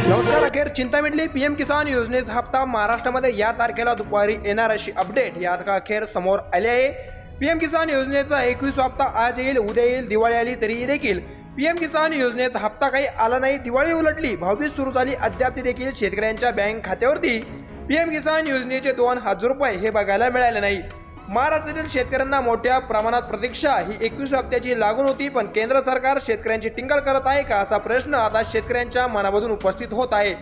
नमस्कार. अखेर चिंता मिटली. पीएम किसान योजनेचा हप्ता महाराष्ट्रामध्ये या तारखेला दुपारी येणार अशी अपडेट या अखेर समोर आली आहे. पीएम किसान योजनेचा 21 हप्ता आज येईल, उद्या येईल. दिवाळी आली तरी देखील पीएम किसान योजनेचा हप्ता काही आला नाही. दिवाळी उलटली, भाऊबीज सुरू झाली, अद्याप देखील शेतकऱ्यांच्या बँक खात्यावरती पीएम किसान योजनेचे 2000 रुपये हे बघायला मिळाले नाही. महाराष्ट्रातील शेतकऱ्यांना मोठ्या प्रमाणात प्रतीक्षा ही 21 हप्त्याची लागून होती, पण केंद्र सरकार शेतकऱ्यांची टिंगल करत आहे का असा प्रश्न आता शेतकऱ्यांच्या मनामधून उपस्थित होत आहे.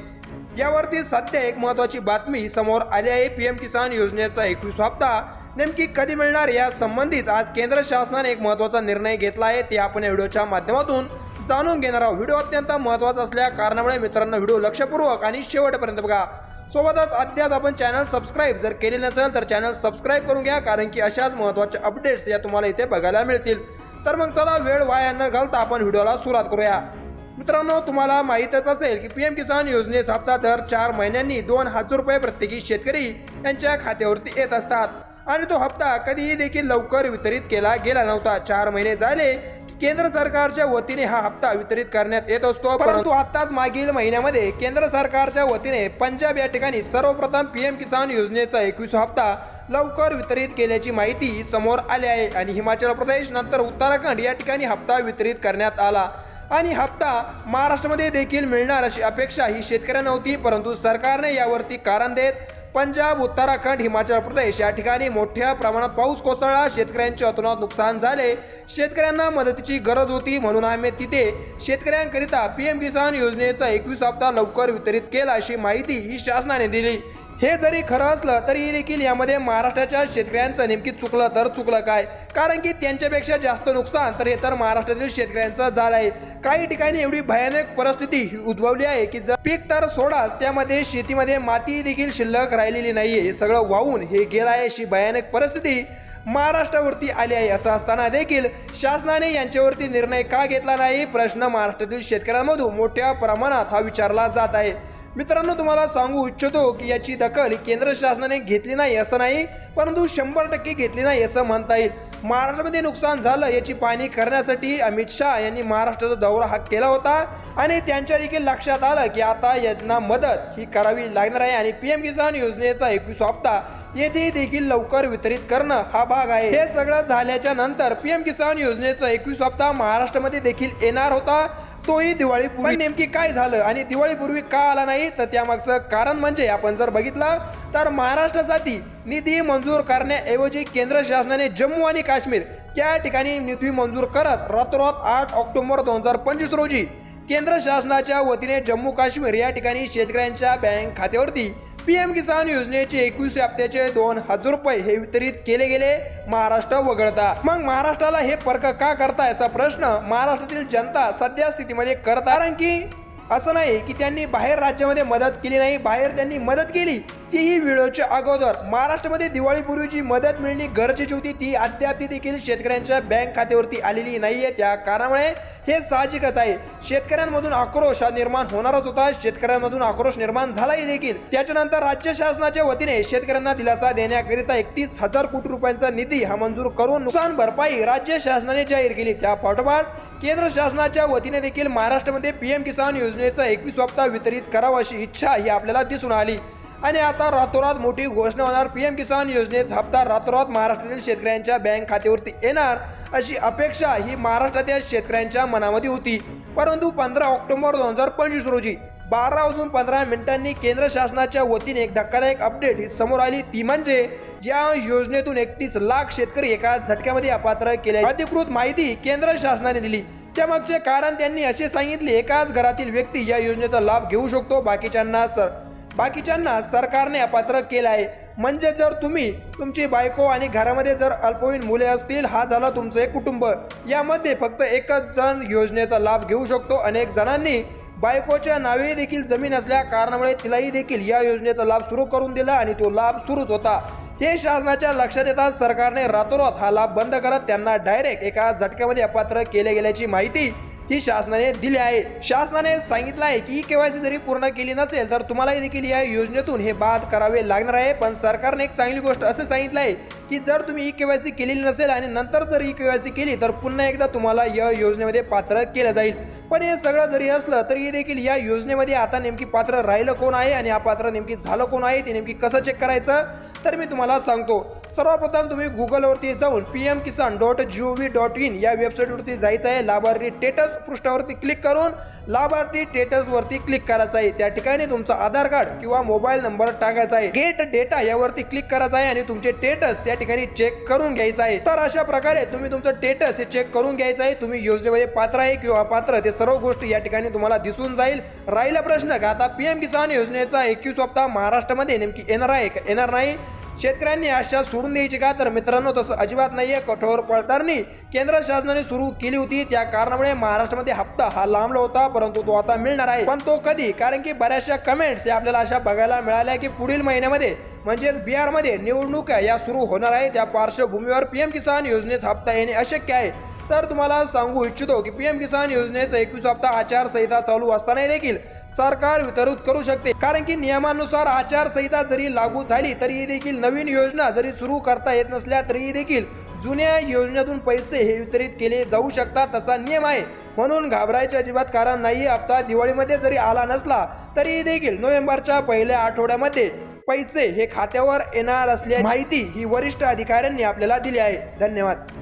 यावरती सध्या एक महत्त्वाची बातमी समोर आली आहे. पीएम किसान योजनेचा 21 हप्ता नेमकी कधी मिळणार या संबंधित आज केंद्र शासनाने एक महत्त्वाचा निर्णय घेतला आहे. ते आपण व्हिडिओच्या माध्यमातून जाणून घेणार आहोत. व्हिडिओ अत्यंत महत्त्वाचा असल्या कारणामुळे मित्रांनो व्हिडिओ लक्षपूर्वक आणि शेवटपर्यंत बघा. सोबतच अद्याप आपण चॅनल सबस्क्राईब जर केले नसेल तर चॅनल सबस्क्राईब करून घ्या, कारण की अशाच महत्त्वाच्या अपडेट्स या तुम्हाला इथे बघायला मिळतील. तर मग चला वेळ वाया न घालता आपण व्हिडिओला सुरुवात करूया. मित्रांनो, तुम्हाला माहीतच असेल की पीएम किसान योजनेचा हप्ता दर 4 महिन्यांनी 2000 रुपये प्रत्येकी शेतकरी यांच्या खात्यावरती येत असतात आणि तो हप्ता कधीही देखील लवकर वितरित केला गेला नव्हता. 4 महिने झाले केंद्र सरकारच्या वतीने हा हप्ता वितरित करण्यात येत असतो, परंतु आताच मागील महिन्यामध्ये केंद्र सरकारच्या वतीने पंजाब या ठिकाणी सर्वप्रथम पीएम किसान योजनेचा 21 हप्ता लवकर वितरित केल्याची माहिती समोर आली आहे आणि हिमाचल प्रदेश नंतर उत्तराखंड या ठिकाणी हप्ता वितरित करण्यात आला आणि हप्ता महाराष्ट्रामध्ये देखील मिळणार अशी अपेक्षा ही शेतकऱ्यांना होती, परंतु सरकारने यावरती कारण देत पंजाब, उत्तराखंड, हिमाचल प्रदेश या ठिकाणी मोठ्या प्रमाणात पाऊस कोसळला, शेतकऱ्यांचे अतोनात नुकसान झाले, शेतकऱ्यांना मदतीची गरज होती, म्हणून आम्ही तिथे शेतकऱ्यांकरिता पीएम किसान योजनेचा 21 हप्ता लवकर वितरित केला अशी माहिती ही शासनाने दिली. हे जरी खरं असलं तरी देखील यामध्ये महाराष्ट्राच्या शेतकऱ्यांचं नेमकी चुकलं तर चुकलं काय, कारण की त्यांच्यापेक्षा जास्त नुकसान तर हे तर महाराष्ट्रातील शेतकऱ्यांचं झालं आहे. काही ठिकाणी एवढी भयानक परिस्थिती उद्भवली आहे की जर पीक तर सोडाच, त्यामध्ये शेतीमध्ये माती देखील शिल्लक राहिलेली नाहीये. हे सगळं वाहून हे गेलं आहे अशी भयानक परिस्थिती महाराष्ट्रावरती आली आहे. असं असताना देखील शासनाने यांच्यावरती निर्णय का घेतला नाही, प्रश्न महाराष्ट्रातील शेतकऱ्यांमधून मोठ्या प्रमाणात हा विचारला जात आहे. मित्रांनो, तुम्हाला सांगू इच्छितो की याची दखल केंद्र शासनाने घेतली नाही असं नाही, परंतु 100% घेतली नाही असं म्हणता येईल. महाराष्ट्रामध्ये नुकसान झालं याची पाहणी करण्यासाठी अमित शहा यांनी महाराष्ट्राचा दौरा हा केला होता आणि त्यांच्या देखील लक्षात आलं की आता यांना मदत ही करावी लागणार आहे आणि पीएम किसान योजनेचा 21 हप्ता येथे देखील लवकर वितरित करणं हा भाग आहे. हे सगळं झाल्याच्या नंतर पीएम किसान योजनेचा 21 हप्ता महाराष्ट्रामध्ये देखील येणार होता, तोही दिवाळीपूर्वी. नेमकी काय झालं आणि दिवाळीपूर्वी का आला नाही, तर त्यामागचं कारण म्हणजे आपण जर बघितलं तर महाराष्ट्रासाठी निधी मंजूर करण्याऐवजी केंद्र शासनाने जम्मू आणि काश्मीर या ठिकाणी निधी मंजूर करत रातोरात 8 ऑक्टोबर 2025 रोजी केंद्र शासनाच्या वतीने जम्मू काश्मीर या ठिकाणी शेतकऱ्यांच्या बँक खात्यावरती पीएम किसान योजनेचे 21 हप्त्याचे 2000 रुपये हे वितरित केले गेले, महाराष्ट्र वगळता. मग महाराष्ट्राला हे फरक का करताय असा प्रश्न महाराष्ट्रातील जनता सध्या स्थितीमध्ये करत, कारण की असं नाही की त्यांनी बाहेर राज्यामध्ये मदत केली नाही, बाहेर त्यांनी मदत केली तीही वेळेच्या अगोदर. महाराष्ट्रामध्ये दिवाळीपूर्वी जी मदत मिळणे गरजेची होती ती अद्याप देखील शेतकऱ्यांच्या बँक खात्यावरती आलेली नाहीये. त्या कारणामुळे हे साहजिकच आहे, शेतकऱ्यांमधून आक्रोश हा निर्माण होणारच होता. शेतकऱ्यांमधून आक्रोश निर्माण झालाही देखील. त्याच्यानंतर राज्य शासनाच्या वतीने शेतकऱ्यांना दिलासा देण्याकरिता 31,000 कोटी रुपयांचा निधी हा मंजूर करून नुकसान भरपाई राज्य शासनाने जाहीर केली. त्या पाठोपाठ केंद्र शासनाच्या वतीने देखील महाराष्ट्रामध्ये पीएम किसान योजनेचा 21 हप्ता वितरित करावा अशी इच्छा ही आपल्याला दिसून आली आणि आता रातोरात मोठी घोषणा होणार. पीएम किसान योजनेचा हप्ता रातोरात महाराष्ट्रातील शेतकऱ्यांच्या बँक खात्यावरती येणार अशी अपेक्षा ही महाराष्ट्रातील शेतकऱ्यांच्या मनामध्ये होती, परंतु 15 ऑक्टोबर 2025 रोजी 12:15 केंद्र शासनाच्या वतीने एक धक्कादायक अपडेट ही समोर आली. ती म्हणजे या योजनेतून 31 लाख शेतकरी एका झटक्यामध्ये अपात्र केले. अधिकृत माहिती केंद्र शासनाने दिली. त्यामागचे कारण त्यांनी असे सांगितले, एकाच घरातील व्यक्ती या योजनेचा लाभ घेऊ शकतो, बाकीच्यांना सरकारने अपात्र केले आहे. म्हणजे जर तुम्ही, तुमची बायको आणि घरामध्ये जर अल्पवयीन मुले असतील, हा झाला तुमचं एक कुटुंब, यामध्ये फक्त एकच जण योजनेचा लाभ घेऊ शकतो. अनेक जणांनी बायकोच्या नावे देखील जमीन असल्या कारणामुळे तिलाही देखील या योजनेचा लाभ सुरू करून दिला आणि तो लाभ सुरूच होता. हे शासनाच्या लक्षात येतात सरकारने रातोरात हा लाभ बंद करत त्यांना डायरेक्ट एका झटक्यामध्ये अपात्र केले गेल्याची माहिती ही शासनाने दिली आहे। शासनाने सांगितलं आहे की केवायसी जरी पूर्ण केली नसेल तर तुम्हालाही देखील या योजनेतून हे बाद करावे लागणार आहे। पण सरकारने एक चांगली गोष्ट असं सांगितलं आहे की जर तुम्ही केवायसी केलेली नसेल आणि नंतर जर केवायसी केली तर पुन्हा एकदा तुम्हाला या योजनेमध्ये पात्र केलं जाईल। पण हे सगळं जरी असलं तरी देखील या योजनेमध्ये आता नेमकी पात्र राहिलं कोण आहे आणि अपात्र नेमकी झालं कोण आहे ते नेमकी कसं चेक करायचं तर मी तुम्हाला सांगतो। सर्वप्रथम तुम्ही गुगलवरती जाऊन pmkisan.gov.in या वेबसाईटवरती जायचं आहे। लाभार्थी स्टेटस पृष्ठावरती क्लिक करून लाभार्थी स्टेटसवरती क्लिक करायचं आहे। त्या ठिकाणी तुमचं आधार कार्ड किंवा मोबाईल नंबर टाकायचा आहे। गेट डेटा यावरती क्लिक करायचं आहे आणि तुमचे स्टेटस त्या ठिकाणी चेक करून घ्यायचं आहे। तर अशा प्रकारे तुम्ही तुमचं स्टेटस हे चेक करून घ्यायचं आहे। तुम्ही योजनेमध्ये पात्र आहे किंवा अपात्र ते सर्व गोष्टी या ठिकाणी तुम्हाला दिसून जाईल। राहिला प्रश्न का आता पीएम किसान योजनेचा 21 हप्ता महाराष्ट्रामध्ये नेमकी येणार आहे का येणार नाही? शेतकऱ्यांनी आशा सोडून द्यायची का तर मित्रांनो तसं अजिबात नाहीये। कठोर पडताळणी केंद्र शासनाने सुरू केली होती, त्या कारणामुळे महाराष्ट्रामध्ये हप्ता हा लांबला होता, परंतु तो आता मिळणार आहे। पण तो कधी? कारण की बऱ्याचशा कमेंट्स आपल्याला अशा बघायला मिळाल्या की पुढील महिन्यामध्ये म्हणजेच बिहारमध्ये निवडणुका या सुरू होणार आहे। त्या पार्श्वभूमीवर पीएम किसान योजनेचा हप्ता येणे अशक्य आहे। तर तुम्हाला सांगू इच्छितो की पीएम किसान योजनेचा 21 हप्ता आचारसंहिता चालू असताना देखील सरकार वितरित करू शकते, कारण की नियमानुसार आचारसंहिता जरी लागू झाली तरी देखील नवीन योजना जरी सुरू करता येत नसल्या तरी देखील जुन्या योजनेतून पैसे हे वितरित केले जाऊ शकतात, तसा नियम आहे। म्हणून घाबरायचे अजिबात कारण नाही। हप्ता दिवाळीमध्ये जरी आला नसला तरी देखील नोव्हेंबरच्या पहिल्या आठवड्यामध्ये पैसे हे खात्यावर येणार असल्याची माहिती ही वरिष्ठ अधिकाऱ्यांनी आपल्याला दिली आहे। धन्यवाद।